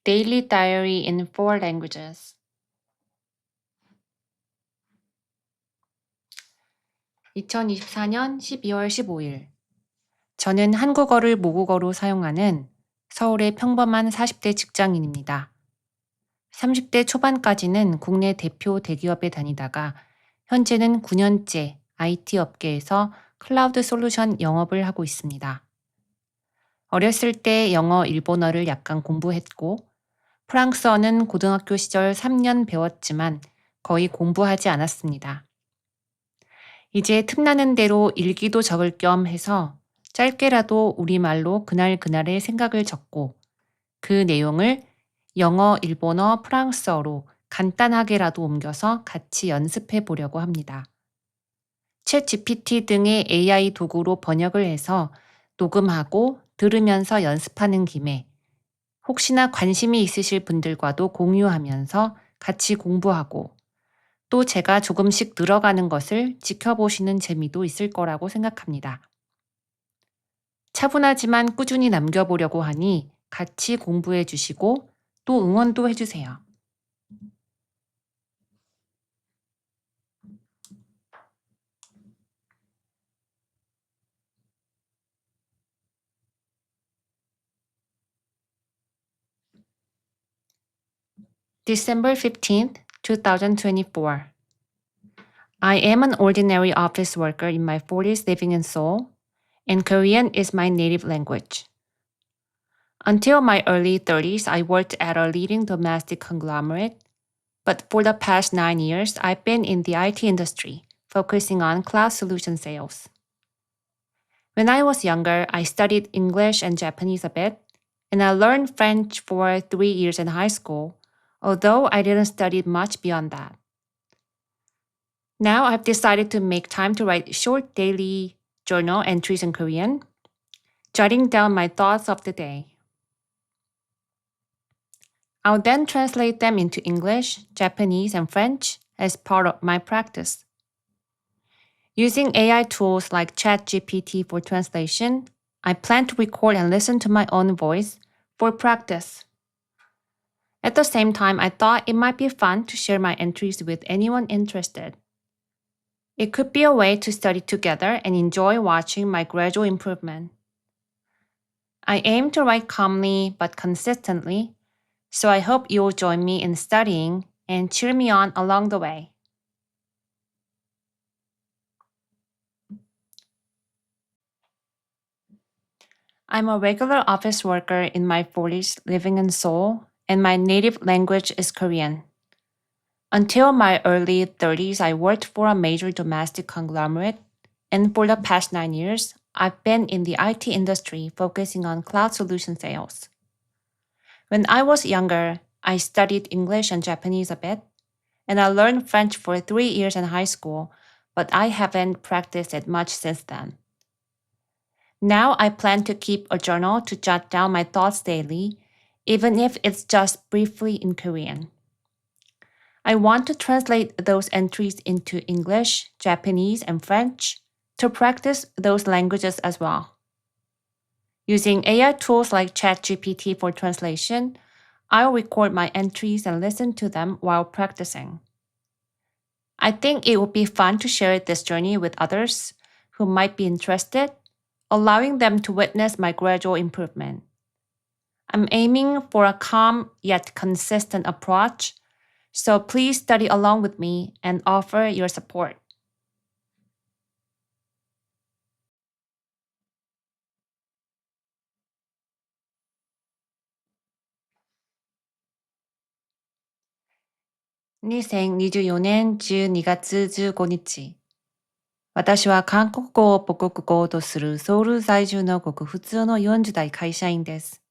Daily Diary in Four Languages. 2024년 12월 15일. 저는 한국어를 모국어로 사용하는 서울의 평범한 40대 직장인입니다. 30대 초반까지는 국내 대표 대기업에 다니다가 현재는 9년째 IT 업계에서 클라우드 솔루션 영업을 하고 있습니다. 어렸을 때 영어, 일본어를 약간 공부했고 프랑스어는 고등학교 시절 3년 배웠지만 거의 공부하지 않았습니다. 이제 틈나는 대로 일기도 적을 겸 해서 짧게라도 우리말로 그날그날의 생각을 적고 그 내용을 영어, 일본어, 프랑스어로 간단하게라도 옮겨서 같이 연습해 보려고 합니다. 챗 GPT 등의 AI 도구로 번역을 해서 녹음하고 들으면서 연습하는 김에 혹시나 관심이 있으실 분들과도 공유하면서 같이 공부하고 또 제가 조금씩 늘어가는 것을 지켜보시는 재미도 있을 거라고 생각합니다. 차분하지만 꾸준히 남겨보려고 하니 같이 공부해 주시고 또 응원도 해주세요. December 15th, 2024. I am an ordinary office worker in my 40s living in Seoul, and Korean is my native language. Until my early 30s, I worked at a leading domestic conglomerate, but for the past 9 years, I've been in the IT industry, focusing on cloud solution sales. When I was younger, I studied English and Japanese a bit, and I learned French for 3 years in high school, although I didn't study much beyond that. Now I've decided to make time to write short daily journal entries in Korean, jotting down my thoughts of the day. I'll then translate them into English, Japanese, and French as part of my practice. Using AI tools like ChatGPT for translation, I plan to record and listen to my own voice for practice. At the same time, I thought it might be fun to share my entries with anyone interested. It could be a way to study together and enjoy watching my gradual improvement. I aim to write calmly but consistently, so I hope you'll join me in studying and cheer me on along the way. I'm a regular office worker in my 40s living in Seoul, and my native language is Korean. Until my early 30s, I worked for a major domestic conglomerate, and for the past 9 years, I've been in the IT industry focusing on cloud solution sales. When I was younger, I studied English and Japanese a bit, and I learned French for 3 years in high school, but I haven't practiced it much since then. Now I plan to keep a journal to jot down my thoughts daily, even if it's just briefly in Korean. I want to translate those entries into English, Japanese, and French to practice those languages as well. Using AI tools like ChatGPT for translation, I'll record my entries and listen to them while practicing. I think it would be fun to share this journey with others who might be interested, allowing them to witness my gradual improvement. I'm aiming for a calm yet consistent approach, so please study along with me and offer your support. (2024年12月15日) 私は韓国語を母国語とするソウル在住のごく普通の40代会社員です。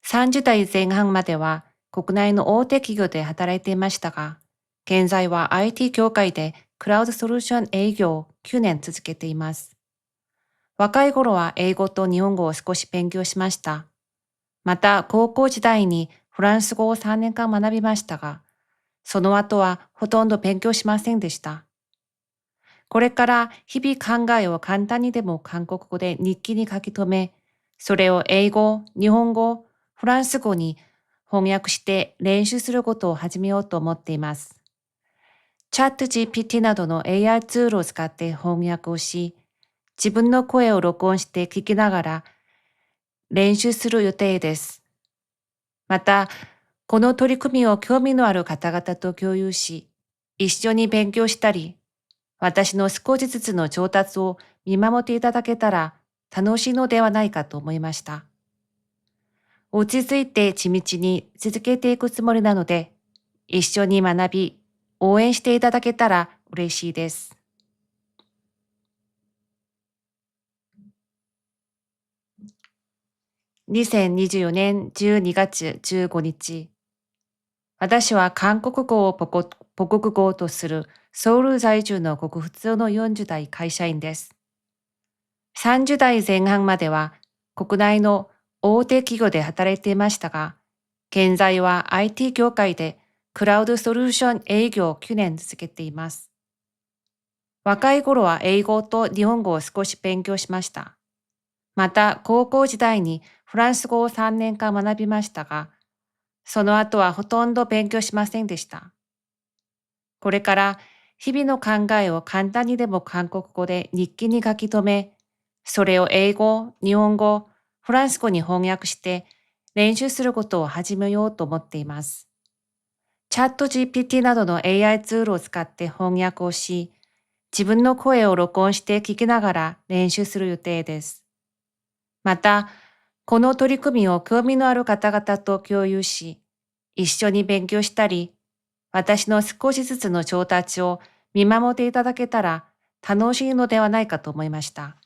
30代前半までは国内の大手企業で働いていましたが、現在は IT 業界でクラウドソリューション営業を9年続けています。若い頃は英語と日本語を少し勉強しました。また高校時代にフランス語を3年間学びましたが、その後はほとんど勉強しませんでした。これから日々考えを簡単にでも韓国語で日記に書き留め、それを英語、日本語、フランス語に翻訳して練習することを始めようと思っています。チャット GPT などの AI ツールを使って翻訳をし、自分の声を録音して聞きながら練習する予定です。また、この取り組みを興味のある方々と共有し、一緒に勉強したり、私の少しずつの上達を見守っていただけたら楽しいのではないかと思いました。落ち着いて地道に続けていくつもりなので、一緒に学び、応援していただけたら嬉しいです。2024年12月15日、私は韓国語を母国語とするソウル在住のごく普通の40代会社員です。30代前半までは国内の大手企業で働いていましたが、現在は IT 業界でクラウドソリューション営業を9年続けています。若い頃は英語と日本語を少し勉強しました。また高校時代にフランス語を3年間学びましたが、その後はほとんど勉強しませんでした。これから日々の考えを簡単にでも韓国語で日記に書き留め、それを英語、日本語、フランス語に翻訳して練習することを始めようと思っています。チャット GPT などの AI ツールを使って翻訳をし、自分の声を録音して聞きながら練習する予定です。また、この取り組みを興味のある方々と共有し、一緒に勉強したり、私の少しずつの上達を見守っていただけたら楽しいのではないかと思いました。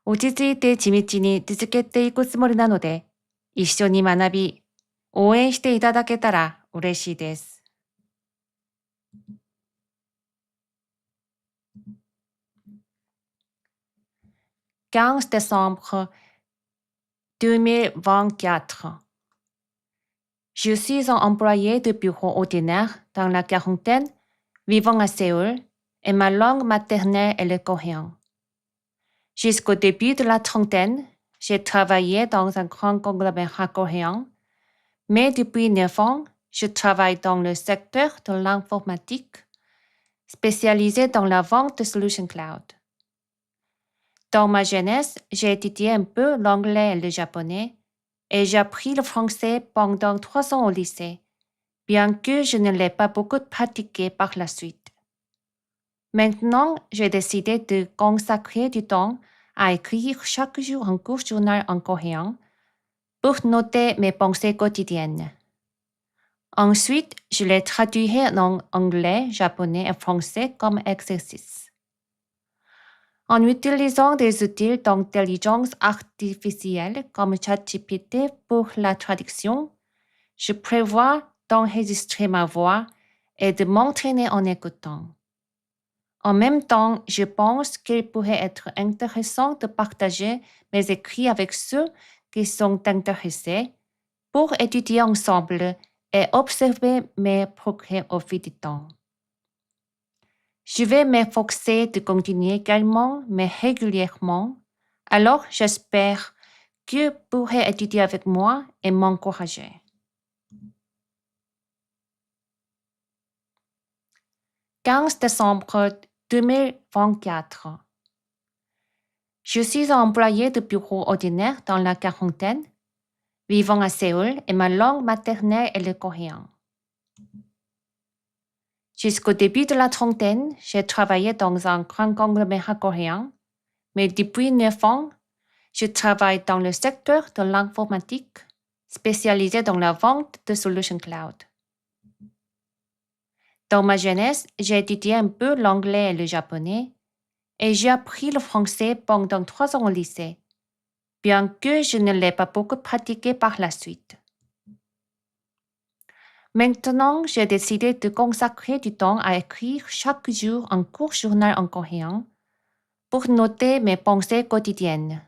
落ち着いて地道に続けていくつもりなので、一緒に学び、応援していただけたら嬉しいです。15 décembre 2024. Je suis un employé de bureau ordinaire dans la quarantaine, vivant à Séoul, et ma langue maternelle est le coréen. Jusqu'au début de la trentaine, j'ai travaillé dans un grand conglomérat coréen, mais depuis 9 ans, je travaille dans le secteur de l'informatique, spécialisé dans la vente de solutions cloud. Dans ma jeunesse, j'ai étudié un peu l'anglais et le japonais, et j'ai appris le français pendant 3 ans au lycée, bien que je ne l'ai pas beaucoup pratiqué par la suite. Maintenant, j'ai décidé de consacrer du temps à écrire chaque jour un court journal en coréen pour noter mes pensées quotidiennes. Ensuite, je les traduirai en anglais, japonais et français comme exercice. En utilisant des outils d'intelligence artificielle comme ChatGPT pour la traduction, je prévois d'enregistrer ma voix et de m'entraîner en écoutant. En même temps, je pense qu'il pourrait être intéressant de partager mes écrits avec ceux qui sont intéressés pour étudier ensemble et observer mes progrès au fil du temps. Je vais m'efforcer de continuer également, mais régulièrement, alors j'espère que vous pourrez étudier avec moi et m'encourager. 15 décembre 2024. Je suis un employé de bureau ordinaire dans la quarantaine, vivant à Séoul, et ma langue maternelle est le coréen. Jusqu'au début de la trentaine, j'ai travaillé dans un grand conglomérat coréen, mais depuis 9 ans, je travaille dans le secteur de l'informatique, spécialisé dans la vente de solutions cloud. Dans ma jeunesse, j'ai étudié un peu l'anglais et le japonais, et j'ai appris le français pendant 3 ans au lycée, bien que je ne l'ai pas beaucoup pratiqué par la suite. Maintenant, j'ai décidé de consacrer du temps à écrire chaque jour un court journal en coréen pour noter mes pensées quotidiennes.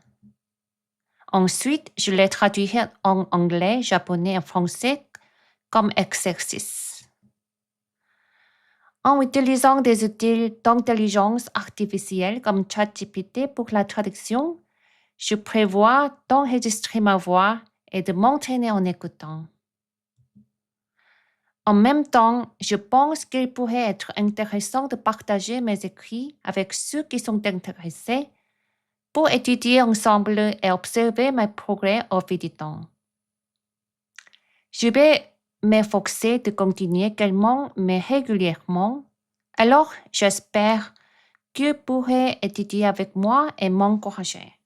Ensuite, je les traduirai en anglais, japonais et français comme exercice. En utilisant des outils d'intelligence artificielle comme ChatGPT pour la traduction, je prévois d'enregistrer ma voix et de m'entraîner en écoutant. En même temps, je pense qu'il pourrait être intéressant de partager mes écrits avec ceux qui sont intéressés pour étudier ensemble et observer mes progrès au fil du temps. Je vais m'efforcer de continuer également, mais régulièrement. Alors, j'espère que vous pourrez étudier avec moi et m'encourager.